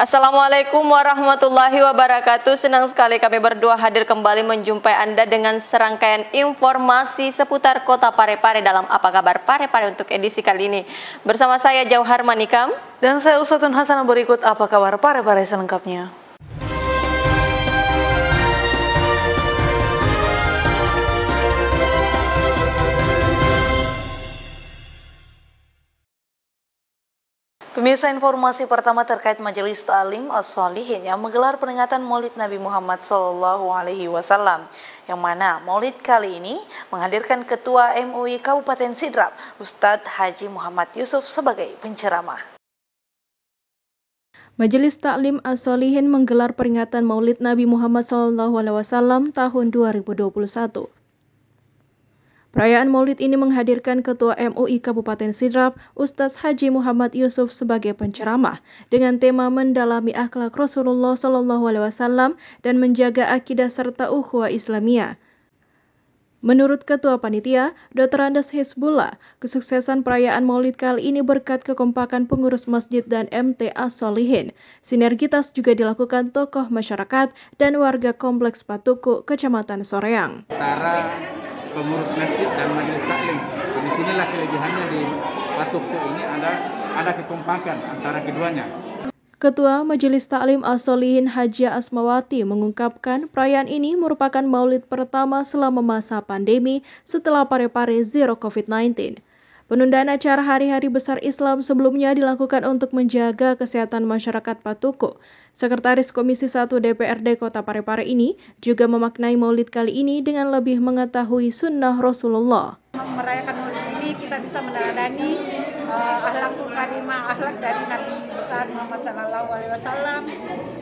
Assalamualaikum warahmatullahi wabarakatuh. Senang sekali kami berdua hadir kembali menjumpai Anda dengan serangkaian informasi seputar Kota Parepare dalam Apa Kabar Parepare untuk edisi kali ini. Bersama saya Jauhar Manikam dan saya Uswatun Hasanah. Berikut Apa Kabar Parepare selengkapnya. Pemirsa, informasi pertama terkait Majelis Ta'lim As-Sholihin yang menggelar peringatan Maulid Nabi Muhammad SAW, yang mana Maulid kali ini menghadirkan Ketua MUI Kabupaten Sidrap, Ustadz Haji Muhammad Yusuf sebagai penceramah. Majelis Ta'lim As-Sholihin menggelar peringatan Maulid Nabi Muhammad SAW tahun 2021. Perayaan Maulid ini menghadirkan Ketua MUI Kabupaten Sidrap, Ustadz Haji Muhammad Yusuf sebagai penceramah dengan tema mendalami akhlak Rasulullah SAW dan menjaga akidah serta ukhuwah Islamiyah. Menurut Ketua Panitia, Dr. Andes Hizbullah, kesuksesan perayaan Maulid kali ini berkat kekompakan pengurus masjid dan MT As-Sholihin. Sinergitas juga dilakukan tokoh masyarakat dan warga Kompleks Patuku, Kecamatan Soreang. Pengurus masjid dan majelis taklim. Di sinilah kelebihannya di Patuku ini ada kekompakan antara keduanya. Ketua Majelis Taklim As-Sholihin Hajia Asmawati mengungkapkan perayaan ini merupakan maulid pertama selama masa pandemi setelah Parepare Zero COVID-19. Penundaan acara hari-hari besar Islam sebelumnya dilakukan untuk menjaga kesehatan masyarakat Patuku. Sekretaris Komisi 1 DPRD Kota Parepare ini juga memaknai maulid kali ini dengan lebih mengetahui sunnah Rasulullah. Merayakan maulid ini kita bisa meneladani akhlakul karimah, akhlak dari Nabi besar Muhammad SAW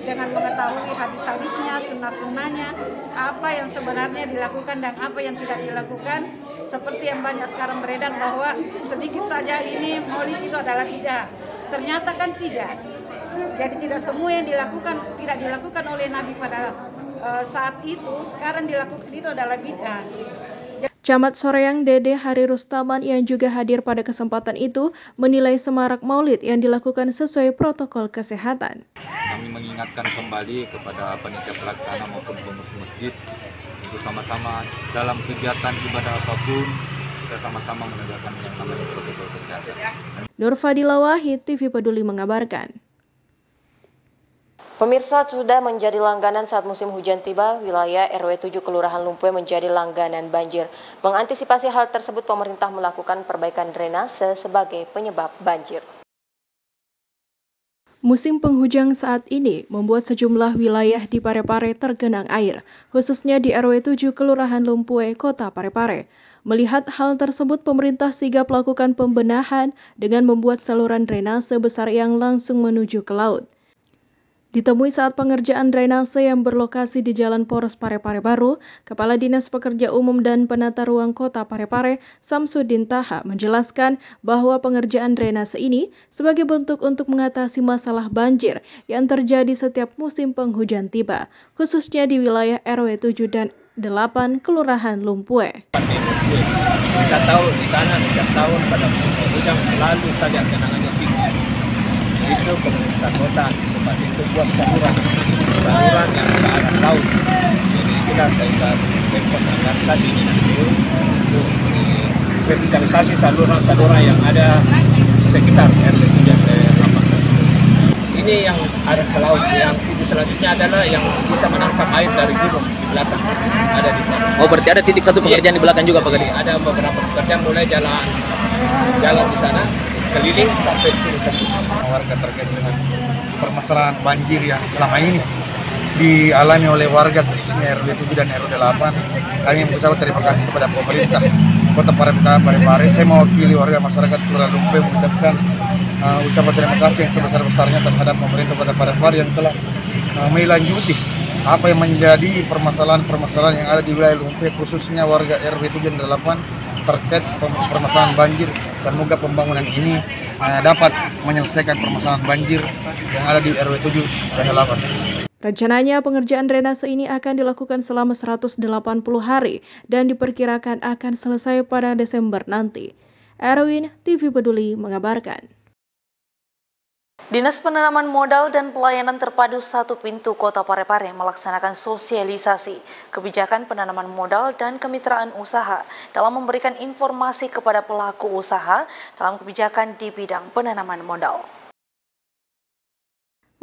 dengan mengetahui hadis-hadisnya, sunnah-sunnahnya, apa yang sebenarnya dilakukan dan apa yang tidak dilakukan. Seperti yang banyak sekarang beredar bahwa sedikit saja ini maulid itu adalah bid'ah. Ternyata kan tidak. Jadi tidak semua yang tidak dilakukan oleh Nabi pada saat itu, sekarang dilakukan itu adalah bid'ah. Camat Soreang Dede Hari Rustaman yang juga hadir pada kesempatan itu menilai semarak maulid yang dilakukan sesuai protokol kesehatan. Kami mengingatkan kembali kepada panitia pelaksana maupun pengurus masjid untuk sama-sama dalam kegiatan ibadah apapun kita sama-sama menegakkan yang namanya protokol kesehatan. Nur Fadila Wahid, TV Peduli mengabarkan. Pemirsa, sudah menjadi langganan saat musim hujan tiba, wilayah RW 7 Kelurahan Lumpue menjadi langganan banjir. Mengantisipasi hal tersebut, pemerintah melakukan perbaikan drainase sebagai penyebab banjir. Musim penghujan saat ini membuat sejumlah wilayah di Parepare tergenang air, khususnya di RW 7 Kelurahan Lumpue, Kota Parepare. Melihat hal tersebut, pemerintah sigap melakukan pembenahan dengan membuat saluran drainase besar yang langsung menuju ke laut. Ditemui saat pengerjaan drainase yang berlokasi di Jalan Poros Parepare Baru, Kepala Dinas Pekerja Umum dan Penata Ruang Kota Parepare, Samsudin Taha, menjelaskan bahwa pengerjaan drainase ini sebagai bentuk untuk mengatasi masalah banjir yang terjadi setiap musim penghujan tiba, khususnya di wilayah RW 7 dan 8 Kelurahan Lumpue. Kita tahu di sana setiap tahun pada musim penghujan selalu saja genangannya tinggi. Itu pemerintah kota antisipasi itu buat saluran yang ke arah laut. Jadi kita sehingga mengingatkan di Dinas PU untuk revitalisasi saluran yang ada di sekitar RW 7 dan 8. Ini yang arah ke laut. Yang titik selanjutnya adalah yang bisa menangkap air dari gunung di belakang. Ada di belakang. Oh, berarti ada titik satu pengerjaan di belakang juga, Pak Gadis? Ada beberapa pekerjaan mulai jalan di sana keliling sampai di sini tembus. Warga terkait dengan permasalahan banjir yang selama ini dialami oleh warga khususnya RW 7 dan RW 8. Kami mengucapkan terima kasih kepada pemerintah Kota Parepare. Saya mewakili warga masyarakat Kelurahan Lumpue mengucapkan ucapan terima kasih yang sebesar-besarnya terhadap pemerintah Kota Parepare yang telah melanjuti apa yang menjadi permasalahan yang ada di wilayah Lumpue, khususnya warga RW 7 dan 8 terkait permasalahan banjir. Semoga pembangunan ini dapat menyelesaikan permasalahan banjir yang ada di RW 7 dan 8. Rencananya pengerjaan drainase ini akan dilakukan selama 180 hari dan diperkirakan akan selesai pada Desember nanti. Erwin, TV Peduli mengabarkan. Dinas Penanaman Modal dan Pelayanan Terpadu Satu Pintu Kota Parepare melaksanakan sosialisasi kebijakan penanaman modal dan kemitraan usaha dalam memberikan informasi kepada pelaku usaha dalam kebijakan di bidang penanaman modal.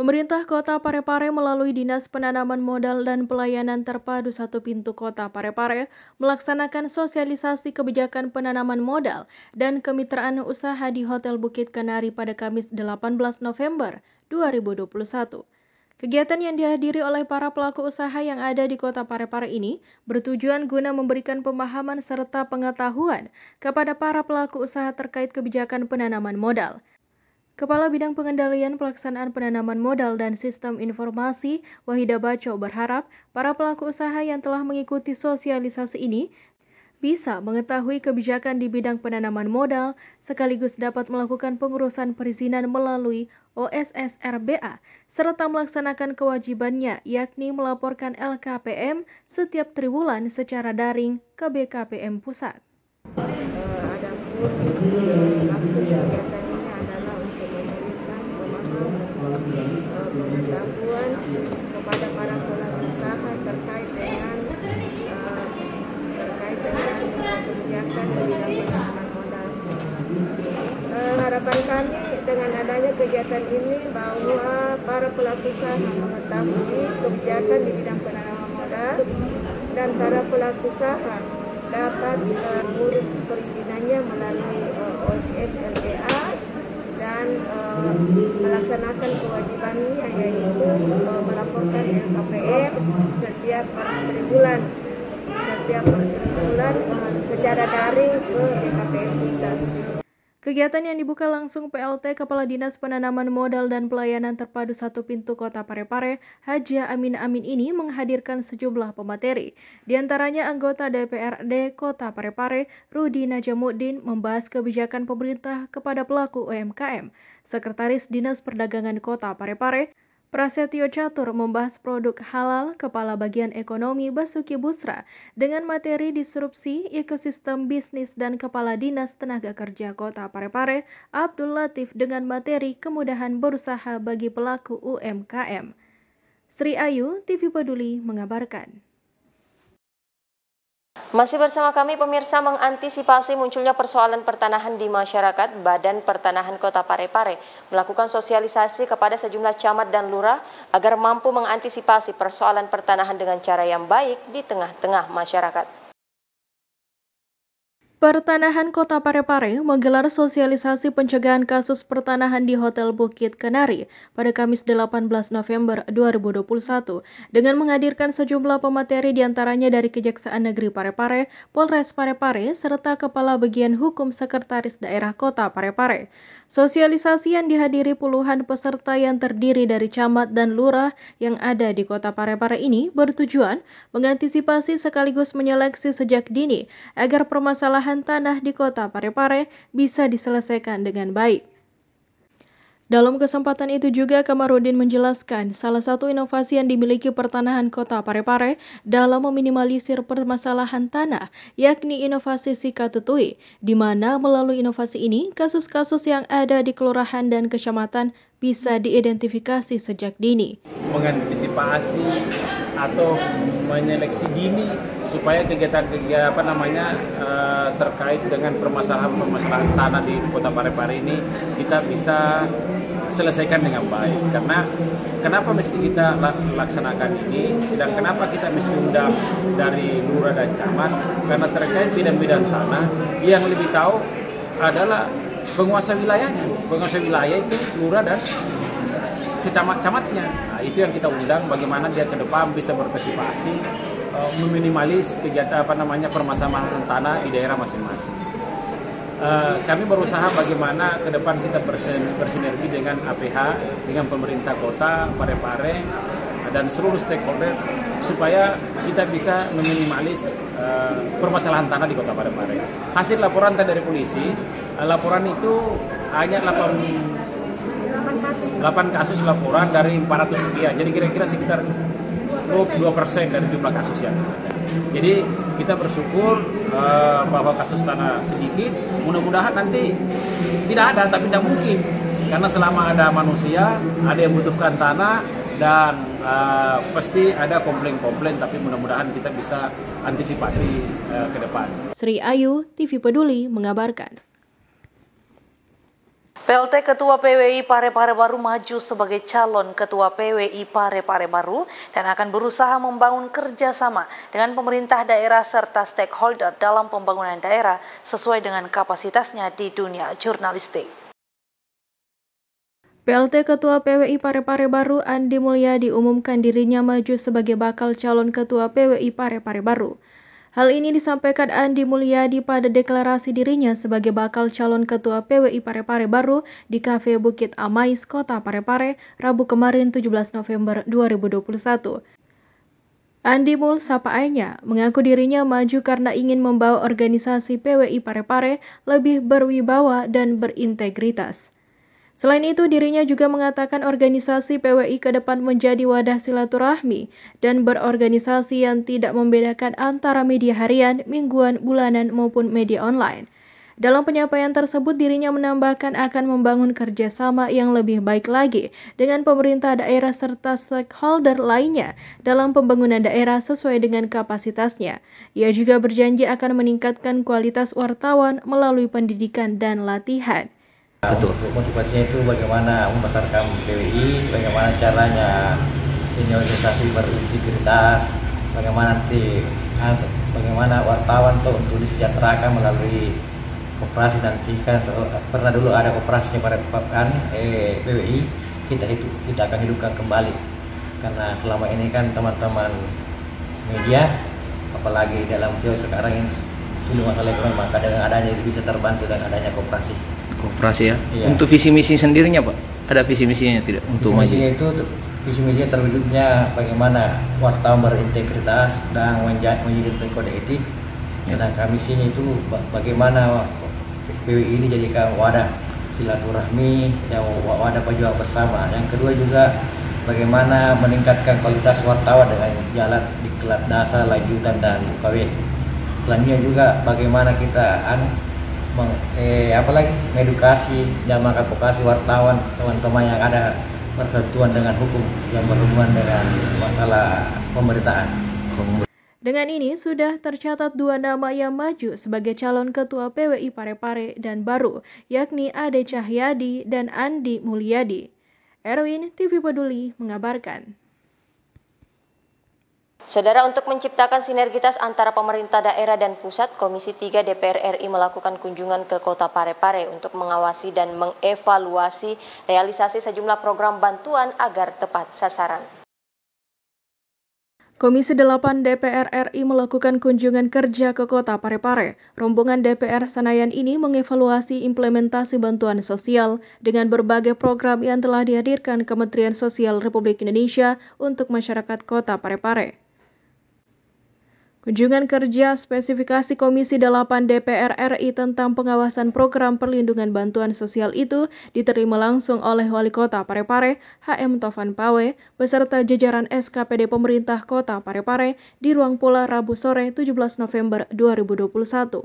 Pemerintah Kota Parepare melalui Dinas Penanaman Modal dan Pelayanan Terpadu Satu Pintu Kota Parepare melaksanakan sosialisasi kebijakan penanaman modal dan kemitraan usaha di Hotel Bukit Kanari pada Kamis 18 November 2021. Kegiatan yang dihadiri oleh para pelaku usaha yang ada di Kota Parepare ini bertujuan guna memberikan pemahaman serta pengetahuan kepada para pelaku usaha terkait kebijakan penanaman modal. Kepala Bidang Pengendalian Pelaksanaan Penanaman Modal dan Sistem Informasi, Wahida Baco, berharap para pelaku usaha yang telah mengikuti sosialisasi ini bisa mengetahui kebijakan di bidang penanaman modal, sekaligus dapat melakukan pengurusan perizinan melalui OSSRBA, serta melaksanakan kewajibannya, yakni melaporkan LKPM setiap triwulan secara daring ke BKPM Pusat. Adapun maksud kegiatan pengetahuan kepada para pelaku usaha terkait dengan kebijakan di bidang penanaman modal. Harapan kami dengan adanya kegiatan ini bahwa para pelaku usaha mengetahui kebijakan di bidang penanaman modal dan para pelaku usaha dapat mengurus perizinannya melalui OSSRBA dan melaksanakan kewajibannya, yaitu melaporkan LKPM setiap triwulan secara daring ke BKPM Pusat. Kegiatan yang dibuka langsung PLT Kepala Dinas Penanaman Modal dan Pelayanan Terpadu Satu Pintu Kota Parepare, Haja Amin Amin ini menghadirkan sejumlah pemateri. Di antaranya anggota DPRD Kota Parepare, Rudi Najamuddin, membahas kebijakan pemerintah kepada pelaku UMKM. Sekretaris Dinas Perdagangan Kota Parepare, Prasetyo Catur, membahas produk halal. Kepala Bagian Ekonomi Basuki Busra dengan materi disrupsi ekosistem bisnis, dan Kepala Dinas Tenaga Kerja Kota Parepare, Abdul Latif, dengan materi kemudahan berusaha bagi pelaku UMKM. Sri Ayu, TV Peduli mengabarkan. Masih bersama kami pemirsa, mengantisipasi munculnya persoalan pertanahan di masyarakat, Badan Pertanahan Kota Parepare melakukan sosialisasi kepada sejumlah camat dan lurah agar mampu mengantisipasi persoalan pertanahan dengan cara yang baik di tengah-tengah masyarakat. Pertanahan Kota Parepare menggelar sosialisasi pencegahan kasus pertanahan di Hotel Bukit Kanari pada Kamis 18 November 2021 dengan menghadirkan sejumlah pemateri diantaranya dari Kejaksaan Negeri Parepare, Polres Parepare, serta Kepala Bagian Hukum Sekretaris Daerah Kota Parepare. Sosialisasi yang dihadiri puluhan peserta yang terdiri dari camat dan lurah yang ada di Kota Parepare ini bertujuan mengantisipasi sekaligus menyeleksi sejak dini agar permasalahan tanah di Kota Parepare bisa diselesaikan dengan baik. Dalam kesempatan itu juga Kamarudin menjelaskan salah satu inovasi yang dimiliki pertanahan Kota Parepare dalam meminimalisir permasalahan tanah, yakni inovasi Sika Tutui, di mana melalui inovasi ini kasus-kasus yang ada di kelurahan dan kecamatan bisa diidentifikasi sejak dini. Mengantisipasi atau menyeleksi dini supaya kegiatan-kegiatan terkait dengan permasalahan tanah di Kota Parepare ini kita bisa selesaikan dengan baik. Karena kenapa mesti kita laksanakan ini dan kenapa kita mesti undang dari lurah dan camat? Karena terkait bidang-bidang tanah yang lebih tahu adalah penguasa wilayahnya. Penguasa wilayah itu lurah dan camatnya. Nah, itu yang kita undang, bagaimana dia ke depan bisa berpartisipasi meminimalis kegiatan permasalahan tanah di daerah masing-masing. Kami berusaha bagaimana ke depan kita bersinergi dengan APH, dengan pemerintah kota Parepare dan seluruh stakeholder supaya kita bisa meminimalis permasalahan tanah di Kota Parepare. Hasil laporan dari polisi, laporan itu hanya 8 kasus laporan dari 400 sekian. Jadi kira-kira sekitar 22% dari jumlah kasus yang ada. Jadi kita bersyukur bahwa kasus tanah sedikit, mudah-mudahan nanti tidak ada, tapi tidak mungkin. Karena selama ada manusia, ada yang membutuhkan tanah, dan pasti ada komplain-komplain, tapi mudah-mudahan kita bisa antisipasi ke depan. Sri Ayu, TV Peduli mengabarkan. PLT Ketua PWI Parepare Baru maju sebagai calon Ketua PWI Parepare Baru dan akan berusaha membangun kerjasama dengan pemerintah daerah serta stakeholder dalam pembangunan daerah sesuai dengan kapasitasnya di dunia jurnalistik. PLT Ketua PWI Parepare Baru Andi Mulyadi diumumkan dirinya maju sebagai bakal calon Ketua PWI Parepare Baru. Hal ini disampaikan Andi Mulyadi pada deklarasi dirinya sebagai bakal calon Ketua PWI Parepare Baru di Kafe Bukit Amais, Kota Parepare, Rabu kemarin 17 November 2021. Andi Mul Sapaainya mengaku dirinya maju karena ingin membawa organisasi PWI Parepare lebih berwibawa dan berintegritas. Selain itu, dirinya juga mengatakan organisasi PWI ke depan menjadi wadah silaturahmi dan berorganisasi yang tidak membedakan antara media harian, mingguan, bulanan, maupun media online. Dalam penyampaian tersebut, dirinya menambahkan akan membangun kerjasama yang lebih baik lagi dengan pemerintah daerah serta stakeholder lainnya dalam pembangunan daerah sesuai dengan kapasitasnya. Ia juga berjanji akan meningkatkan kualitas wartawan melalui pendidikan dan latihan. Untuk motivasinya itu bagaimana membesarkan PWI, bagaimana caranya ini organisasi berintegritas, bagaimana wartawan tuh untuk disejahterakan melalui koperasi. Nanti kan pernah dulu ada koperasinya pada PWI, kita akan hidupkan kembali karena selama ini kan teman-teman media apalagi dalam sekarang ini sudah masalah ekonomi, maka dengan adanya itu bisa terbantu dan adanya koperasi ya. Iya. Untuk visi misi sendirinya Pak, ada visi misinya tidak untuk maju? Visi misinya terwujudnya bagaimana wartawan berintegritas dan menjadi kode etik. Sedangkan misinya itu bagaimana PWI ini jadikan wadah silaturahmi dan wadah perjuangan bersama. Yang kedua juga bagaimana meningkatkan kualitas wartawan dengan jalan diklat dasar, lanjutan dan UKW. Selanjutnya juga bagaimana kita mengedukasi dan mengadvokasi wartawan teman-teman yang ada persatuan dengan hukum yang berhubungan dengan masalah pemberitaan. Dengan ini sudah tercatat 2 nama yang maju sebagai calon Ketua PWI Parepare dan Baru, yakni Ade Cahyadi dan Andi Mulyadi. Erwin, TV Peduli mengabarkan. Saudara, untuk menciptakan sinergitas antara pemerintah daerah dan pusat, Komisi 3 DPR RI melakukan kunjungan ke Kota Parepare untuk mengawasi dan mengevaluasi realisasi sejumlah program bantuan agar tepat sasaran. Komisi 8 DPR RI melakukan kunjungan kerja ke Kota Parepare. Rombongan DPR Senayan ini mengevaluasi implementasi bantuan sosial dengan berbagai program yang telah dihadirkan Kementerian Sosial Republik Indonesia untuk masyarakat Kota Parepare. Kunjungan kerja spesifikasi Komisi 8 DPR RI tentang pengawasan program perlindungan bantuan sosial itu diterima langsung oleh Wali Kota Parepare, HM Tovan Pawe, beserta jajaran SKPD Pemerintah Kota Parepare di Ruang Pola Rabu sore 17 November 2021.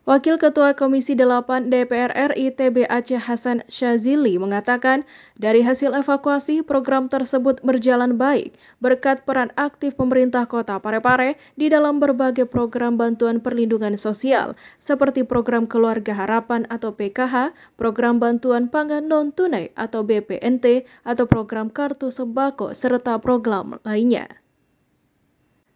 Wakil Ketua Komisi 8 DPR RI TB Aceh Hasan Syazili mengatakan, dari hasil evakuasi program tersebut berjalan baik berkat peran aktif pemerintah Kota Parepare di dalam berbagai program bantuan perlindungan sosial seperti program Keluarga Harapan atau PKH, program bantuan pangan non-tunai atau BPNT, atau program Kartu Sembako serta program lainnya.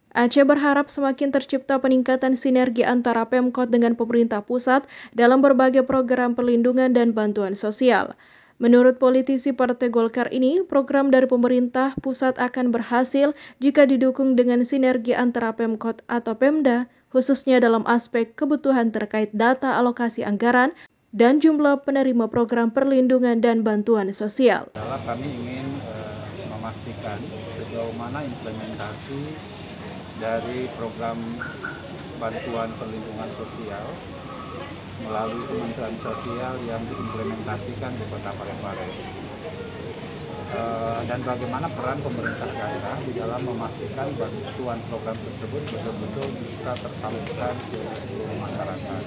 Aceh berharap semakin tercipta peningkatan sinergi antara Pemkot dengan pemerintah pusat dalam berbagai program perlindungan dan bantuan sosial. Menurut politisi Partai Golkar ini, program dari pemerintah pusat akan berhasil jika didukung dengan sinergi antara Pemkot atau Pemda, khususnya dalam aspek kebutuhan terkait data alokasi anggaran dan jumlah penerima program perlindungan dan bantuan sosial. Kami ingin memastikan sejauh mana implementasi dari program bantuan perlindungan sosial melalui Kementerian Sosial yang diimplementasikan di Kota Parepare, dan bagaimana peran pemerintah daerah di dalam memastikan bantuan program tersebut betul-betul bisa tersalurkan ke seluruh masyarakat.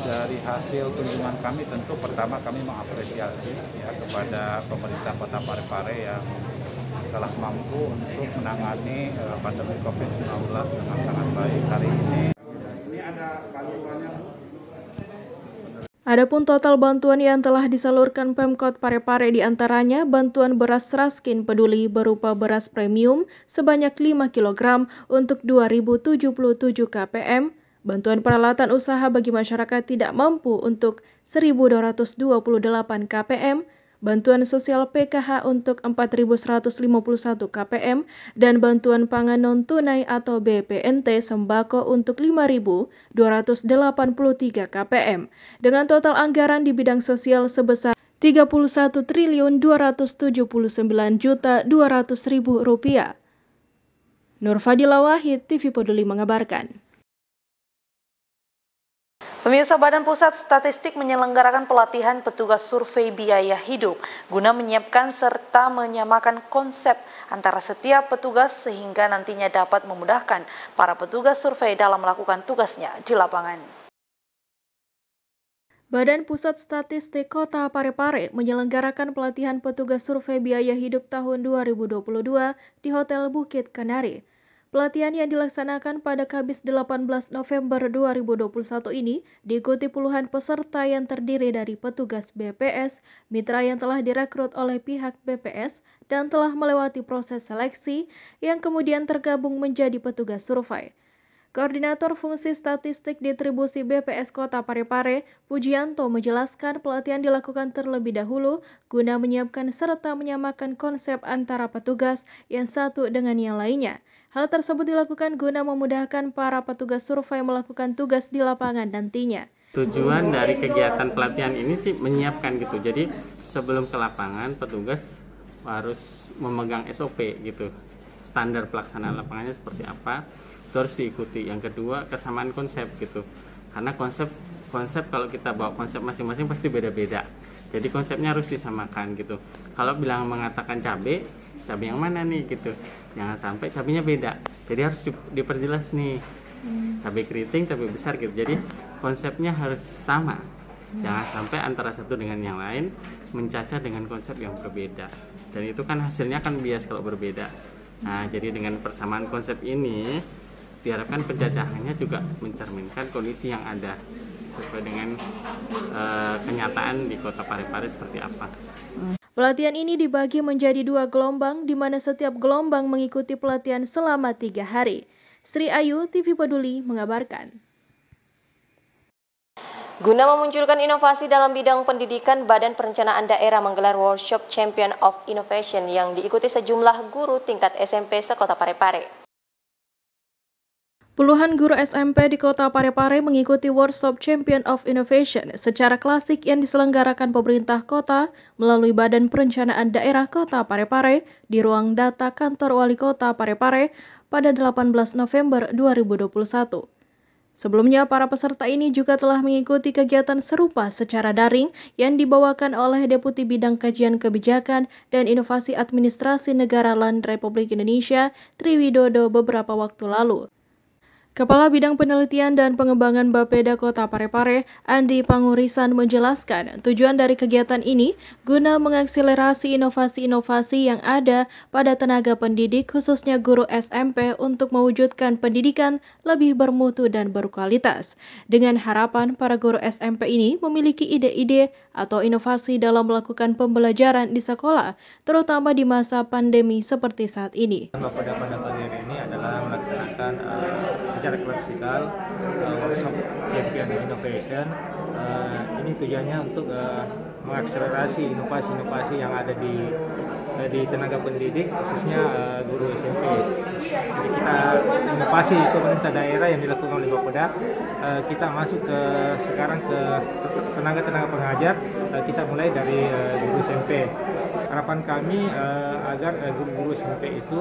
Dari hasil kunjungan kami tentu pertama kami mengapresiasi ya kepada pemerintah Kota Parepare yang telah mampu untuk menangani pandemi COVID-19 dengan sangat baik hari ini. Ini ada bantuannya. Adapun total bantuan yang telah disalurkan Pemkot Parepare diantaranya bantuan beras Raskin Peduli berupa beras premium sebanyak 5 kg untuk 2.077 KPM, bantuan peralatan usaha bagi masyarakat tidak mampu untuk 1.228 KPM, bantuan sosial PKH untuk 4.151 KPM, dan bantuan pangan non-tunai atau BPNT sembako untuk 5.283 KPM, dengan total anggaran di bidang sosial sebesar Rp31.279.200.000. Nur Fadila Wahid, TV Peduli mengabarkan. Pemirsa, Badan Pusat Statistik menyelenggarakan pelatihan petugas survei biaya hidup guna menyiapkan serta menyamakan konsep antara setiap petugas sehingga nantinya dapat memudahkan para petugas survei dalam melakukan tugasnya di lapangan. Badan Pusat Statistik Kota Parepare menyelenggarakan pelatihan petugas survei biaya hidup tahun 2022 di Hotel Bukit Kanari. Pelatihan yang dilaksanakan pada Kamis 18 November 2021 ini diikuti puluhan peserta yang terdiri dari petugas BPS, mitra yang telah direkrut oleh pihak BPS dan telah melewati proses seleksi yang kemudian tergabung menjadi petugas survei. Koordinator Fungsi Statistik Distribusi BPS Kota Parepare, Pujianto, menjelaskan pelatihan dilakukan terlebih dahulu guna menyiapkan serta menyamakan konsep antara petugas yang satu dengan yang lainnya. Hal tersebut dilakukan guna memudahkan para petugas survei melakukan tugas di lapangan nantinya. Tujuan dari kegiatan pelatihan ini sih menyiapkan gitu. Jadi sebelum ke lapangan petugas harus memegang SOP gitu. Standar pelaksanaan lapangannya seperti apa, itu harus diikuti. Yang kedua, kesamaan konsep gitu. Karena konsep kalau kita bawa konsep masing-masing pasti beda-beda. Jadi konsepnya harus disamakan gitu. Kalau bilang mengatakan cabai yang mana nih gitu. Jangan sampai cabainya beda. Jadi harus diperjelas nih. Cabai keriting, cabai besar gitu. Jadi konsepnya harus sama. Jangan sampai antara satu dengan yang lain mencacat dengan konsep yang berbeda. Dan itu kan hasilnya kan bias kalau berbeda. Nah, jadi dengan persamaan konsep ini diharapkan penjajahannya juga mencerminkan kondisi yang ada sesuai dengan kenyataan di Kota Parepare seperti apa. Pelatihan ini dibagi menjadi 2 gelombang, di mana setiap gelombang mengikuti pelatihan selama 3 hari. Sri Ayu, TV Peduli, mengabarkan. Guna memunculkan inovasi dalam bidang pendidikan, Badan Perencanaan Daerah menggelar workshop Champion of Innovation yang diikuti sejumlah guru tingkat SMP se-Kota Parepare. Puluhan guru SMP di Kota Parepare mengikuti workshop Champion of Innovation secara klasik yang diselenggarakan pemerintah kota melalui Badan Perencanaan Daerah Kota Parepare di ruang data kantor Wali Kota Parepare pada 18 November 2021. Sebelumnya, para peserta ini juga telah mengikuti kegiatan serupa secara daring yang dibawakan oleh Deputi Bidang Kajian Kebijakan dan Inovasi Administrasi Negara Land Republik Indonesia, Triwidodo, beberapa waktu lalu. Kepala Bidang Penelitian dan Pengembangan Bapeda Kota Parepare, Andi Pangurisan, menjelaskan tujuan dari kegiatan ini guna mengakselerasi inovasi-inovasi yang ada pada tenaga pendidik, khususnya guru SMP, untuk mewujudkan pendidikan lebih bermutu dan berkualitas. Dengan harapan para guru SMP ini memiliki ide-ide atau inovasi dalam melakukan pembelajaran di sekolah, terutama di masa pandemi seperti saat ini. Pada pagi ini adalah melaksanakan secara klasikal workshop Champion Innovation. Ini tujuannya untuk mengakselerasi inovasi-inovasi yang ada di tenaga pendidik, khususnya guru SMP. Jadi kita inovasi pemerintah daerah yang dilakukan oleh Bapeda, kita masuk sekarang ke tenaga pengajar, kita mulai dari guru SMP. Harapan kami agar guru-guru SMP itu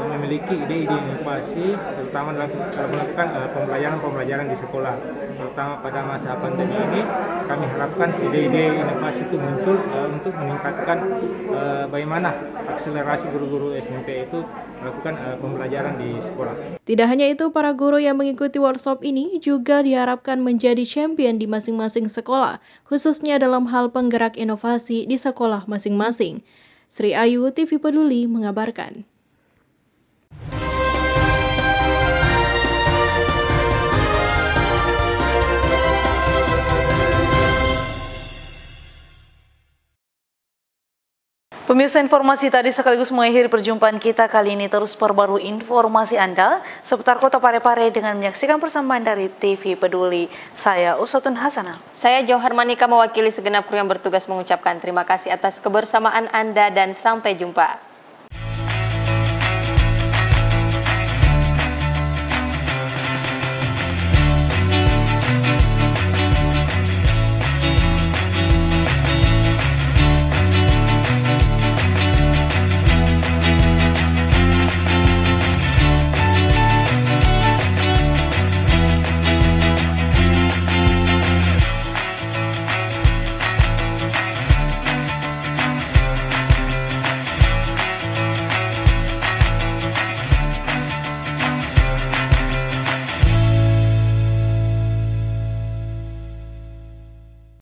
memiliki ide-ide inovasi, terutama dalam melakukan pembelajaran di sekolah. Terutama pada masa pandemi ini, kami harapkan ide-ide inovasi itu muncul untuk meningkatkan bagaimana akselerasi guru-guru SMP itu melakukan pembelajaran di sekolah. Tidak hanya itu, para guru yang mengikuti workshop ini juga diharapkan menjadi champion di masing-masing sekolah, khususnya dalam hal penggerak inovasi di sekolah masing-masing. Sri Ayu, TV Peduli, mengabarkan. Pemirsa, informasi tadi sekaligus mengakhiri perjumpaan kita kali ini. Terus perbarui informasi Anda seputar Kota Parepare dengan menyaksikan persembahan dari TV Peduli. Saya Usatun Hasanah. Saya Johar Manika mewakili segenap kru yang bertugas mengucapkan terima kasih atas kebersamaan Anda dan sampai jumpa.